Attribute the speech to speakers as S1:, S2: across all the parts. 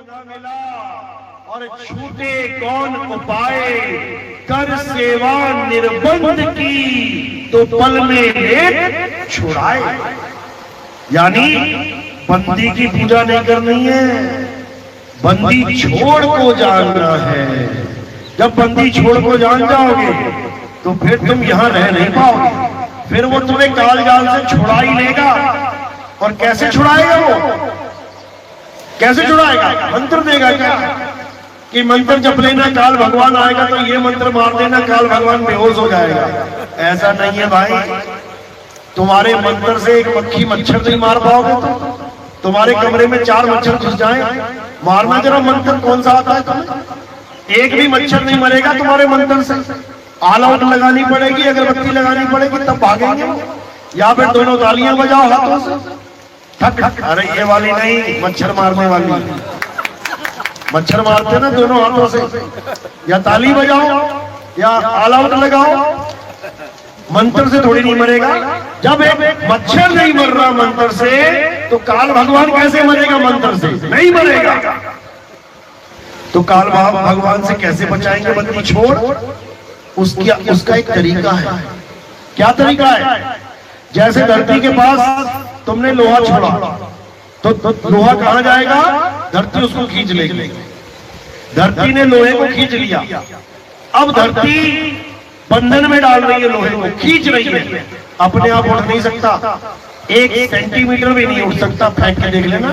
S1: न मिला और छूटे कौन उपाय, कर सेवा निर्बंध की तो पल में लेट छुड़ाए। यानी बंदी की पूजा नहीं करनी है, बंदी छोड़ को जानना है। जब बंदी छोड़ को जान जाओगे तो फिर तुम यहां रह नहीं पाओगे, फिर वो तुम्हें काल जाल से छुड़ा ही लेगा। और कैसे छुड़ाएगा वो, कैसे छुड़ाएगा? मंत्र देगा क्या कि मंत्र जप लेना काल भगवान आएगा तो ये मंत्र मार देना काल भगवान बेहोश हो जाएगा? ऐसा नहीं है भाई। तुम्हारे मंत्र से एक मक्खी मच्छर नहीं मार पाओगे तो तुम्हारे कमरे में 4 मच्छर घुस जाए, मारना जरा मंत्र कौन सा आता है तुम्हें? एक भी मच्छर नहीं मरेगा तुम्हारे मंत्र से। ऑल आउट लगानी पड़ेगी, अगरबत्ती लगानी पड़ेगी, तब भागेंगे। या फिर दोनों तालियां बजाओ हाथों से, ठक ठक। अरे ये वाली नहीं, मच्छर मारने वाली। मच्छर मारते ना दोनों हाथों से, या ताली बजाओ या ऑल आउट लगाओ। मंत्र से थोड़ी नहीं मरेगा। जब एक मच्छर नहीं मर रहा मंत्र से, तो काल भगवान कैसे मरेगा मंत्र से? नहीं मरेगा। तो काल भगवान से कैसे बचाएंगे बंदी छोड़? उसका एक तरीका है। क्या तरीका है? जैसे धरती के पास तुमने लोहा छोड़ा तो लोहा कहां जाएगा? धरती उसको खींच लेगी। धरती ने लोहे को खींच लिया, अब धरती बंधन में डाल रही है, लोहे को खींच रही है। अपने आप उठ नहीं सकता, 1 सेंटीमीटर भी नहीं उठ सकता। फेंक के देख लेना,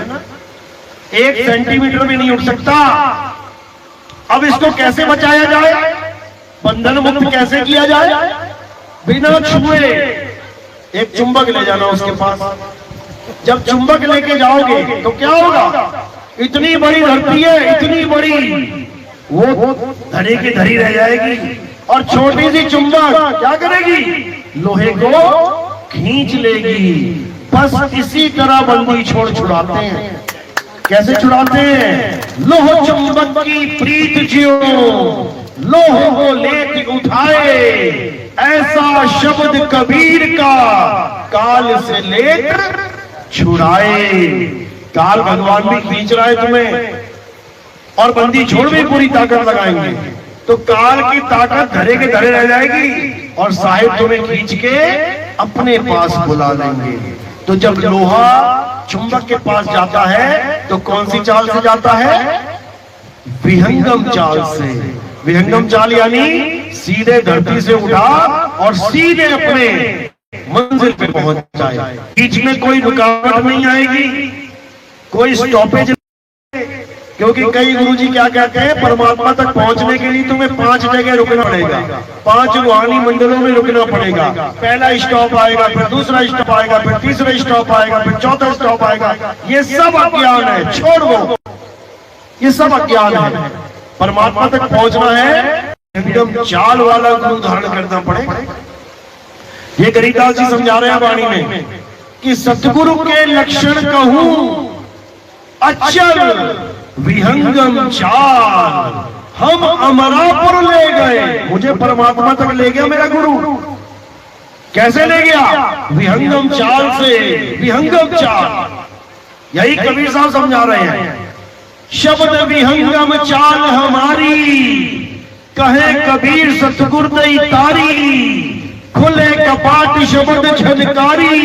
S1: 1 सेंटीमीटर भी नहीं उठ सकता। अब इसको कैसे बचाया जाए? बंधन मुक्त कैसे किया जाए? बिना छुए एक चुंबक ले जाना उसके पास। जब चुंबक लेके जाओगे तो क्या होगा? इतनी बड़ी धरती है, इतनी बड़ी, वो धरी की धरी रह जाएगी। और छोटी सी चुंबक क्या करेगी? लोहे को खींच लेगी। बस इसी तरह बंदी छोड़ छुड़ाते हैं। कैसे छुड़ाते हैं? लोह चुंबक की प्रीत जियो, लोह को लेके उठाए, ऐसा शब्द कबीर का काल से लेकर छुड़ाए। काल भगवान भी खींच रहा है तुम्हें, और बंदी छोड़ भी पूरी ताकत लगाएंगे तो काल की ताकत धरे के धरे रह जाएगी, और साहिब तुम्हें खींच के अपने पास बुला लेंगे। तो जब लोहा चुंबक के पास जाता है तो कौन सी चाल से जाता है? विहंगम चाल से। विहंगम चाल यानी सीधे धरती से उठा और सीधे अपने मंजिल पे पहुंच जाए। बीच में कोई रुकावट नहीं आएगी, कोई स्टॉपेज। क्योंकि कई गुरुजी क्या कहते हैं, परमात्मा तक पहुंचने के लिए तुम्हें 5 जगह रुकना पड़ेगा, 5 रूहानी मंडलों में रुकना पड़ेगा। पहला स्टॉप आएगा, फिर दूसरा स्टॉप आएगा, फिर तीसरा स्टॉप आएगा, फिर चौथा स्टॉप आएगा। ये सब अज्ञान है, छोड़ दो, ये सब अज्ञान है। परमात्मा तक पहुंचना है, एकदम चाल वाला गुरु धारण करना पड़ेगा। ये गरीबदास जी समझा रहे हैं वाणी में कि सतगुरु के लक्षण कहूं अचल विहंगम चाल, हम अमरापुर ले गए। मुझे परमात्मा तक ले गया मेरा गुरु। कैसे ले गया? विहंगम चाल से। विहंगम चाल यही कबीर साहब समझा रहे हैं। शब्द विहंगम चाल हमारी, कहे कबीर सतगुर दई तारी, खुले कपाट शब्द झनकारी,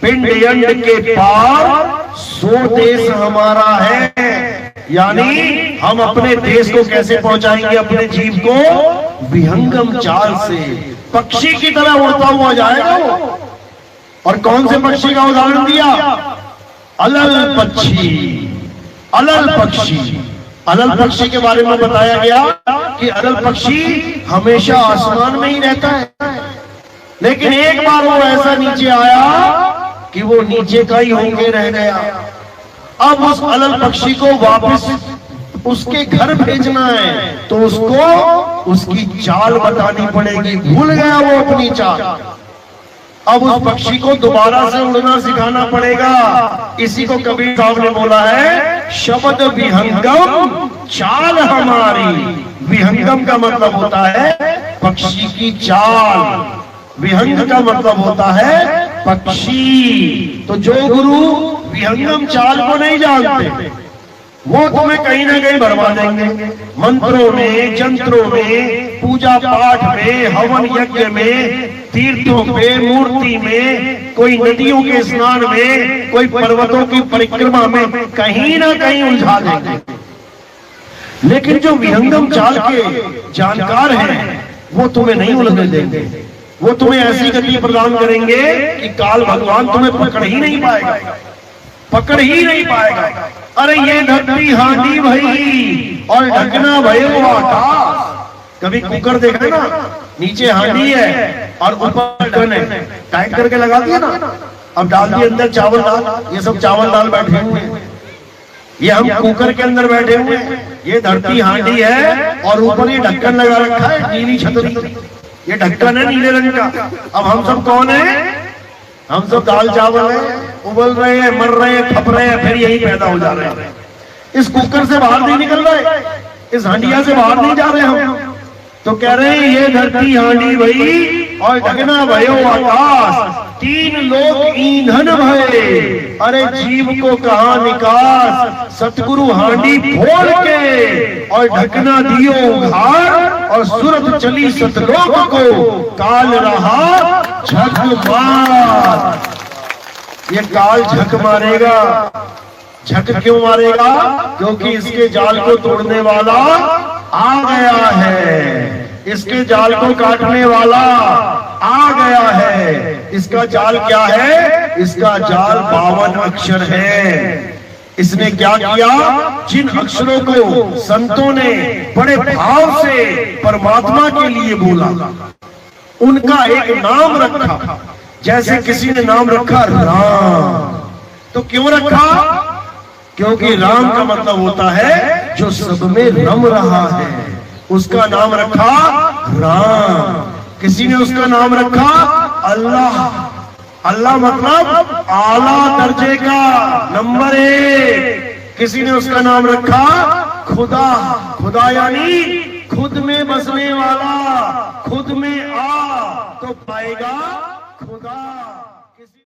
S1: पिंड अंड के पार सो देश हमारा है। यानी हम अपने देश को कैसे पहुंचाएंगे, अपने जीव को? विहंगम चाल से। पक्षी की तरह उड़ता हुआ जाएगा वो। और कौन से पक्षी का उदाहरण दिया? अलल पक्षी। अलल पक्षी, अलल पक्षी के बारे में बताया गया कि अलल पक्षी हमेशा आसमान में ही रहता है, लेकिन एक बार वो ऐसा नीचे आया कि वो नीचे का ही होके रह गया। अब उस अलल पक्षी को वापस उसके घर भेजना है तो उसको उसकी चाल बतानी पड़ेगी। भूल गया वो अपनी चाल, अब उस पक्षी को दोबारा से उड़ना सिखाना पड़ेगा। इसी को कबीर साहब ने बोला है, शब्द विहंगम चाल हमारी। विहंगम का मतलब होता है पक्षी की चाल, विहंग का मतलब होता है पक्षी। तो जो गुरु विहंगम चाल को नहीं जानते वो तुम्हें कहीं ना कहीं भरवा देंगे, मंत्रों में, जंत्रों में, पूजा पाठ में, हवन यज्ञ में, तीर्थों पे, मूर्ति में, कोई नदियों के स्नान में, कोई पर्वतों की परिक्रमा में, कहीं ना कहीं उलझा देंगे। लेकिन जो विहंगम चाल के जानकार हैं वो तुम्हें नहीं उलझने देंगे। वो तुम्हें ऐसी गति प्रदान करेंगे कि काल भगवान तुम्हें पकड़ ही नहीं पाएगा, पकड़ ही नहीं पाएगा। अरे ये धरती हांडी भई और ढकना भयो आकाश। कभी कुकर देखा ना, नीचे हांडी है और ऊपर ढक्कन है, टाइट करके लगा दिया ना, अब डाल दिए अंदर चावल दाल, ये सब चावल दाल बैठे हुए हैं, ये हम कुकर के अंदर बैठे हुए हैं। ये धरती हांडी है और ऊपर ये ढक्कन लगा रखा है, नीली छतरी, ये ढक्कन है नीले रंग का। अब हम सब कौन है? हम सब दाल चावल है, उबल रहे हैं, मर रहे हैं, खप रहे हैं, फिर यही पैदा हो जा रहे हैं। इस कुकर से बाहर नहीं निकल रहे, इस हांडिया से बाहर नहीं जा रहे हम। तो कह रहे हैं ये धरती हांडी भई और ढकना भयो आकाश, तीन लोक ईंधन भये, अरे जीव को कहा निकास। सतगुरु हांडी फोड़ के और ढकना दियो उघार, और सुरत चली सतलोक को, काल रहा झक मार। ये काल झक मारेगा। झक क्यों मारेगा? क्योंकि इसके जाल को तोड़ने वाला आ गया है, इसके जाल को काटने वाला आ गया है। इसका जाल क्या है? इसका जाल 52 अक्षर है। इसने क्या किया? जिन अक्षरों को संतों ने बड़े भाव से परमात्मा के लिए बोला, उनका एक नाम रखा। जैसे किसी ने नाम रखा राम, तो क्यों रखा? क्योंकि राम का मतलब होता है जो सब में रम रहा है, उसका नाम रखा राम। किसी ने उसका नाम रखा अल्लाह। अल्लाह मतलब आला दर्जे का, नंबर 1। किसी ने उसका नाम रखा खुदा। खुदा यानी खुद में बसने वाला, खुद में आ तो पाएगा खुदा।